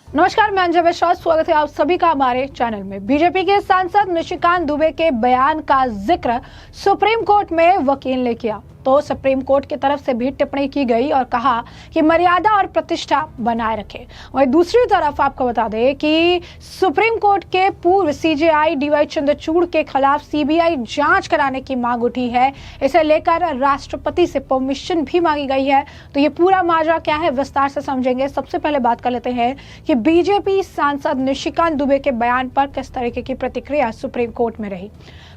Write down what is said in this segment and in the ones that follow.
नमस्कार, मैं अंजय विश्वास। स्वागत है आप सभी का हमारे चैनल में। बीजेपी के सांसद निशिकांत दुबे के बयान का जिक्र सुप्रीम कोर्ट में वकील ने किया तो सुप्रीम कोर्ट की तरफ से भी टिप्पणी की गई और कहा कि मर्यादा और प्रतिष्ठा बनाए रखें। वहीं दूसरी तरफ आपको बता दें कि सुप्रीम कोर्ट के पूर्व सीजेआई डीवाई चंद्रचूड़ के खिलाफ सीबीआई जांच कराने की मांग उठी है। इसे लेकर राष्ट्रपति से परमिशन भी मांगी गई है। तो ये पूरा माजरा क्या है, विस्तार से समझेंगे। सबसे पहले बात कर लेते हैं कि बीजेपी सांसद निशिकांत दुबे के बयान पर किस तरीके की प्रतिक्रिया सुप्रीम कोर्ट में रही।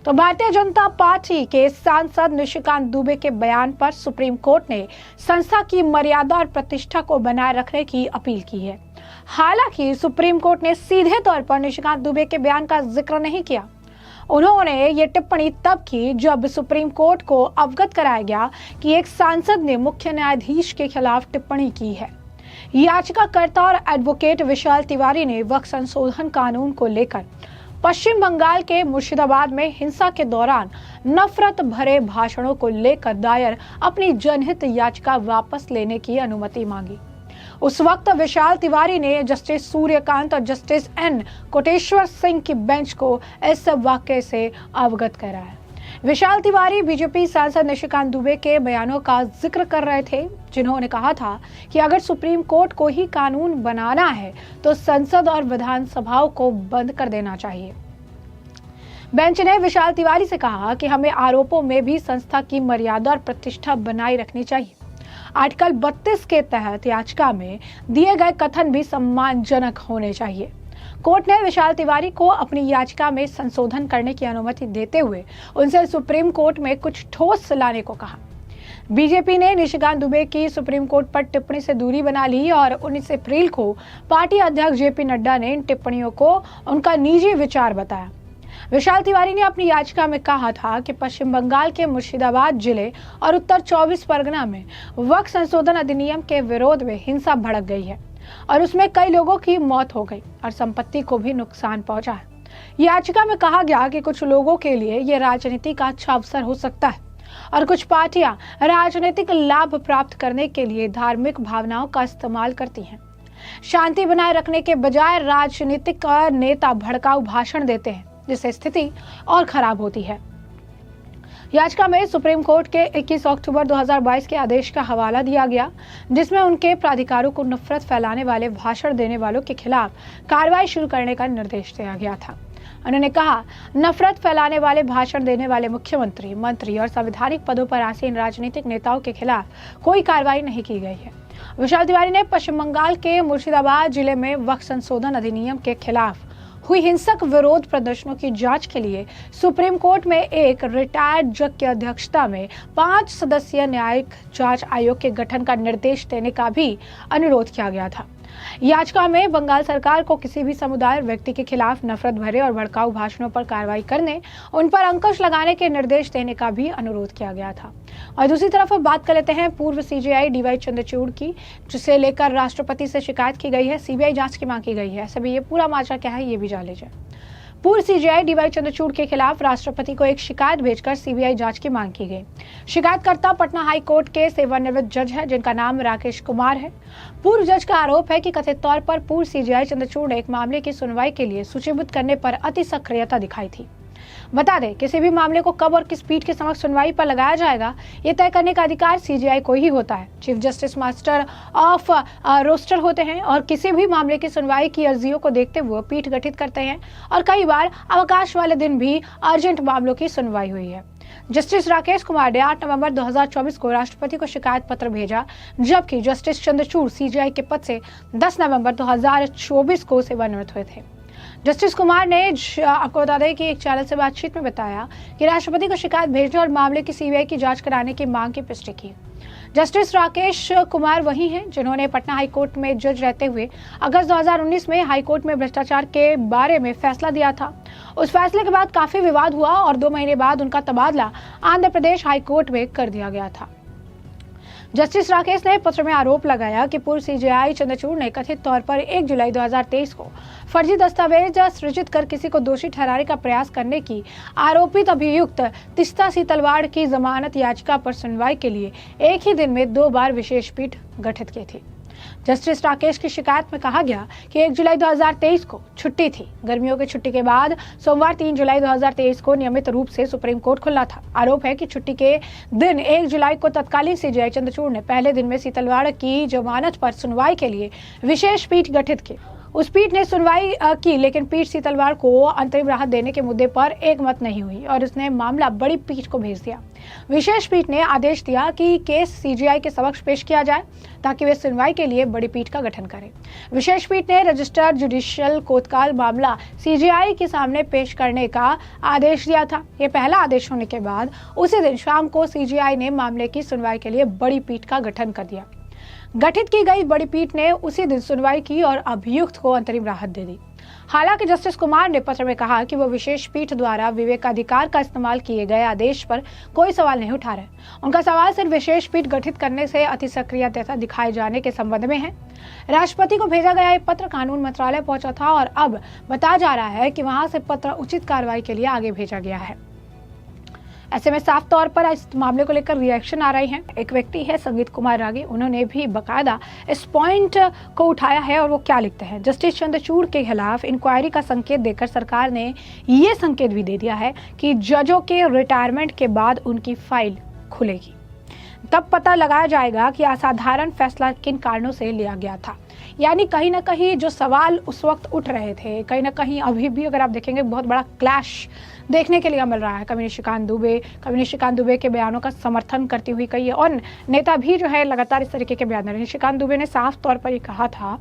तो भारतीय जनता पार्टी के सांसद निशिकांत दुबे के बयान पर सुप्रीम कोर्ट ने संस्था की मर्यादा और प्रतिष्ठा को बनाए रखने की अपील की है। हालांकि सुप्रीम कोर्ट ने सीधे तौर पर निशिकांत दुबे के बयान का जिक्र नहीं किया। उन्होंने ये टिप्पणी तब की जब सुप्रीम कोर्ट को अवगत कराया गया कि एक सांसद ने मुख्य न्यायाधीश के खिलाफ टिप्पणी की है। याचिकाकर्ता और एडवोकेट विशाल तिवारी ने वक्फ संशोधन कानून को लेकर पश्चिम बंगाल के मुर्शिदाबाद में हिंसा के दौरान नफरत भरे भाषणों को लेकर दायर अपनी जनहित याचिका वापस लेने की अनुमति मांगी। उस वक्त विशाल तिवारी ने जस्टिस सूर्यकांत और जस्टिस एन कोटेश्वर सिंह की बेंच को इस वाकये से अवगत कराया। विशाल तिवारी बीजेपी सांसद निशिकांत दुबे के बयानों का जिक्र कर रहे थे, जिन्होंने कहा था कि अगर सुप्रीम कोर्ट को ही कानून बनाना है तो संसद और विधानसभाओं को बंद कर देना चाहिए। बेंच ने विशाल तिवारी से कहा कि हमें आरोपों में भी संस्था की मर्यादा और प्रतिष्ठा बनाए रखनी चाहिए। आर्टिकल 32 के तहत याचिका में दिए गए कथन भी सम्मानजनक होने चाहिए। कोर्ट ने विशाल तिवारी को अपनी याचिका में संशोधन करने की अनुमति देते हुए उनसे सुप्रीम कोर्ट में कुछ ठोस लाने को कहा। बीजेपी ने निशिकांत दुबे की सुप्रीम कोर्ट पर टिप्पणी से दूरी बना ली और 19 अप्रैल को पार्टी अध्यक्ष जेपी नड्डा ने इन टिप्पणियों को उनका निजी विचार बताया। विशाल तिवारी ने अपनी याचिका में कहा था कि पश्चिम बंगाल के मुर्शिदाबाद जिले और उत्तर 24 परगना में वक्फ संशोधन अधिनियम के विरोध में हिंसा भड़क गई है और उसमें कई लोगों की मौत हो गई और संपत्ति को भी नुकसान पहुंचा है। याचिका में कहा गया कि कुछ लोगों के लिए यह राजनीति का अच्छा अवसर हो सकता है और कुछ पार्टियां राजनीतिक लाभ प्राप्त करने के लिए धार्मिक भावनाओं का इस्तेमाल करती हैं। शांति बनाए रखने के बजाय राजनीतिक नेता भड़काऊ भाषण देते हैं, जिससे स्थिति और खराब होती है। याचिका में सुप्रीम कोर्ट के 21 अक्टूबर 2022 के आदेश का हवाला दिया गया, जिसमें उनके प्राधिकारों को नफरत फैलाने वाले भाषण देने वालों के खिलाफ कार्रवाई शुरू करने का निर्देश दिया गया था। उन्होंने कहा, नफरत फैलाने वाले भाषण देने वाले मुख्यमंत्री, मंत्री और संवैधानिक पदों पर आसीन राजनीतिक नेताओं के खिलाफ कोई कार्रवाई नहीं की गई है। विशाल तिवारी ने पश्चिम बंगाल के मुर्शिदाबाद जिले में वक्फ संशोधन अधिनियम के खिलाफ हुई हिंसक विरोध प्रदर्शनों की जांच के लिए सुप्रीम कोर्ट में एक रिटायर्ड जज की अध्यक्षता में 5 सदस्यीय न्यायिक जांच आयोग के गठन का निर्देश देने का भी अनुरोध किया गया था। याचिका में बंगाल सरकार को किसी भी समुदाय और व्यक्ति के खिलाफ नफरत भरे और भड़काऊ भाषणों पर कार्रवाई करने, उन पर अंकुश लगाने के निर्देश देने का भी अनुरोध किया गया था। और दूसरी तरफ बात कर लेते हैं पूर्व सीजेआई डीवाई चंद्रचूड़ की, जिसे लेकर राष्ट्रपति से शिकायत की गई है, सीबीआई जांच की मांग की गई है। सभी ये पूरा माजरा क्या है ये भी जान लीजिए। पूर्व सीजेआई डीवाई चंद्रचूड़ के खिलाफ राष्ट्रपति को एक शिकायत भेजकर सीबीआई जांच की मांग की गई। शिकायतकर्ता पटना हाई कोर्ट के सेवानिवृत्त जज है, जिनका नाम राकेश कुमार है। पूर्व जज का आरोप है कि कथित तौर पर पूर्व सीजेआई चंद्रचूड़ ने एक मामले की सुनवाई के लिए सूचीबद्ध करने पर अति सक्रियता दिखाई थी। बता दें, किसी भी मामले को कब और किस पीठ के समक्ष सुनवाई पर लगाया जाएगा, ये तय करने का अधिकार सीजेआई को ही होता है। Chief justice master of roster होते हैं और किसी भी मामले की सुनवाई की अर्जियों को देखते हुए पीठ गठित करते हैं और कई बार अवकाश वाले दिन भी अर्जेंट मामलों की सुनवाई हुई है। जस्टिस राकेश कुमार ने 8 नवंबर 2024 को राष्ट्रपति को शिकायत पत्र भेजा, जबकि जस्टिस चंद्रचूड़ सीजेआई के पद से 10 नवंबर 2024 को सेवानिवृत्त हुए थे। जस्टिस कुमार ने आपको बता दें कि एक चैनल से बातचीत में बताया कि राष्ट्रपति को शिकायत भेजने और मामले की सीबीआई की जांच कराने की मांग की पुष्टि की। जस्टिस राकेश कुमार वही हैं जिन्होंने पटना हाईकोर्ट में जज रहते हुए अगस्त 2019 में हाईकोर्ट में भ्रष्टाचार के बारे में फैसला दिया था। उस फैसले के बाद काफी विवाद हुआ और 2 महीने बाद उनका तबादला आंध्र प्रदेश हाईकोर्ट में कर दिया गया था। जस्टिस राकेश ने पत्र में आरोप लगाया कि पूर्व सीजेआई चंद्रचूड़ ने कथित तौर पर 1 जुलाई 2023 को फर्जी दस्तावेज सृजित कर किसी को दोषी ठहराने का प्रयास करने की आरोपित अभियुक्त तिस्ता सीतलवाड़ की जमानत याचिका पर सुनवाई के लिए एक ही दिन में 2 बार विशेष पीठ गठित की थी। जस्टिस राकेश की शिकायत में कहा गया कि 1 जुलाई 2023 को छुट्टी थी। गर्मियों की छुट्टी के बाद सोमवार 3 जुलाई 2023 को नियमित रूप से सुप्रीम कोर्ट खुला था। आरोप है कि छुट्टी के दिन 1 जुलाई को तत्कालीन सीजेआई चंद्रचूड़ ने पहले दिन में सीतलवाड़ की जमानत पर सुनवाई के लिए विशेष पीठ गठित की। उस पीठ ने सुनवाई की, लेकिन पीठ सीतलवाड़ को अंतरिम राहत देने के मुद्दे पर एक मत नहीं हुई और उसने मामला बड़ी पीठ को भेज दिया। विशेष पीठ ने आदेश दिया कि केस सीजीआई के समक्ष पेश किया जाए ताकि वे सुनवाई के लिए बड़ी पीठ का गठन करें। विशेष पीठ ने रजिस्टर्ड जुडिशियल कोतवाल मामला सीजीआई के सामने पेश करने का आदेश दिया था। ये पहला आदेश होने के बाद उसी दिन शाम को सीजीआई ने मामले की सुनवाई के लिए बड़ी पीठ का गठन कर दिया। गठित की गई बड़ी पीठ ने उसी दिन सुनवाई की और अभियुक्त को अंतरिम राहत दे दी। हालांकि जस्टिस कुमार ने पत्र में कहा कि वो विशेष पीठ द्वारा विवेकाधिकार का इस्तेमाल किए गए आदेश पर कोई सवाल नहीं उठा रहे। उनका सवाल सिर्फ विशेष पीठ गठित करने से अति सक्रियता दिखाए जाने के संबंध में है। राष्ट्रपति को भेजा गया ये पत्र कानून मंत्रालय पहुंचा था और अब बताया जा रहा है कि वहां से पत्र उचित कार्रवाई के लिए आगे भेजा गया है। ऐसे में साफ तौर पर इस मामले को लेकर रिएक्शन आ रही हैं। एक व्यक्ति है संगीत कुमार रागी, उन्होंने भी बकायदा इस पॉइंट को उठाया है और वो क्या लिखते हैं। जस्टिस चंद्रचूड़ के खिलाफ इंक्वायरी का संकेत देकर सरकार ने ये संकेत भी दे दिया है कि जजों के रिटायरमेंट के बाद उनकी फाइल खुलेगी। तब पता लगाया जाएगा कि असाधारण फैसला किन कारणों से लिया गया था। यानी कहीं ना कहीं जो सवाल उस वक्त उठ रहे थे, कहीं ना कहीं अभी भी अगर आप देखेंगे बहुत बड़ा क्लैश देखने के लिए मिल रहा है। कभी निशिकांत दुबे के बयानों का समर्थन करती हुई कई और नेता भी जो है लगातार इस तरीके के बयान दे रहे हैं। निशिकांत दुबे ने साफ तौर पर ये कहा था,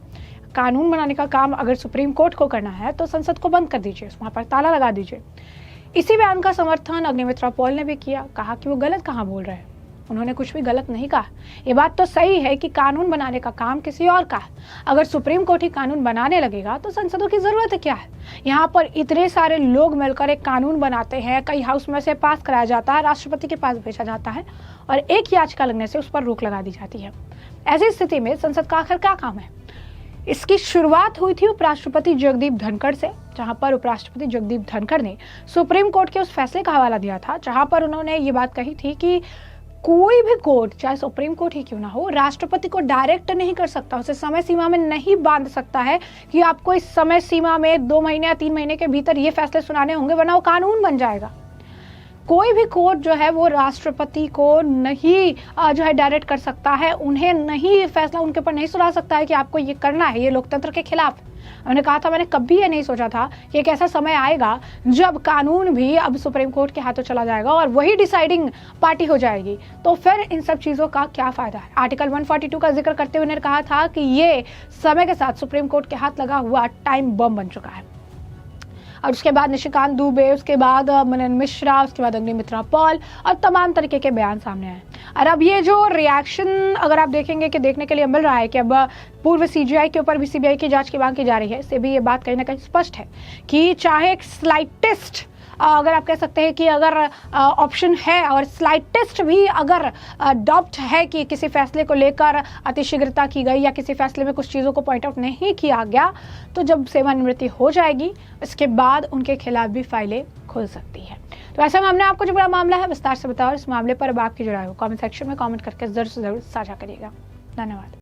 कानून बनाने का काम अगर सुप्रीम कोर्ट को करना है तो संसद को बंद कर दीजिए, वहां पर ताला लगा दीजिए। इसी बयान का समर्थन अग्निमित्रा पॉल ने भी किया, कहा कि वो गलत कहाँ बोल रहे हैं, उन्होंने कुछ भी गलत नहीं कहा। ये बात तो सही है कि कानून बनाने का काम किसी और का है। अगर सुप्रीम कोर्ट ही कानून बनाने लगेगा तो संसदों की जरूरत क्या है। यहाँ पर इतने सारे लोग मिलकर एक कानून बनाते हैं, कई हाउस में से पास कराया जाता है, राष्ट्रपति के पास भेजा जाता है और एक याचिका लगने से उस पर रोक लगा दी जाती है। ऐसी स्थिति में संसद का आखिर क्या काम है। इसकी शुरुआत हुई थी उपराष्ट्रपति जगदीप धनखड़ से, जहां पर उपराष्ट्रपति जगदीप धनखड़ ने सुप्रीम कोर्ट के उस फैसले का हवाला दिया था जहां पर उन्होंने ये बात कही थी कि कोई भी कोर्ट, चाहे सुप्रीम कोर्ट ही क्यों ना हो, राष्ट्रपति को डायरेक्ट नहीं कर सकता, उसे समय सीमा में नहीं बांध सकता है कि आपको इस समय सीमा में 2 महीने या 3 महीने के भीतर ये फैसले सुनाने होंगे, वरना वो कानून बन जाएगा। कोई भी कोर्ट जो है वो राष्ट्रपति को नहीं जो है डायरेक्ट कर सकता है, उन्हें नहीं फैसला उनके ऊपर नहीं सुना सकता है कि आपको ये करना है। ये लोकतंत्र के खिलाफ। उन्होंने कहा था, मैंने कभी ये नहीं सोचा था कि एक ऐसा समय आएगा जब कानून भी अब सुप्रीम कोर्ट के हाथों चला जाएगा और वही डिसाइडिंग पार्टी हो जाएगी, तो फिर इन सब चीज़ों का क्या फ़ायदा है। आर्टिकल 142 का जिक्र करते हुए उन्होंने कहा था कि ये समय के साथ सुप्रीम कोर्ट के हाथ लगा हुआ टाइम बम बन चुका है। और उसके बाद निशिकांत दुबे, उसके बाद मनन मिश्रा, उसके बाद अग्निमित्रा पॉल और तमाम तरीके के बयान सामने आए। और अब ये जो रिएक्शन अगर आप देखेंगे कि देखने के लिए मिल रहा है कि अब पूर्व सीजीआई के ऊपर भी सीबीआई की जांच की मांग की जा रही है, इससे भी ये बात कहीं ना कहीं स्पष्ट है कि चाहे एक स्लाइटेस्ट अगर आप कह सकते हैं कि अगर ऑप्शन है और स्लाइटेस्ट भी अगर डॉप्ट है कि किसी फैसले को लेकर अतिशीघ्रता की गई या किसी फैसले में कुछ चीज़ों को पॉइंट आउट नहीं किया गया, तो जब सेवानिवृत्ति हो जाएगी इसके बाद उनके खिलाफ भी फाइलें खुल सकती है। तो ऐसे में हमने आपको जो बड़ा मामला है विस्तार से बताया। इस मामले पर अब आपकी जो राय हो कमेंट सेक्शन में कमेंट करके जरूर से जरूर साझा करिएगा। धन्यवाद।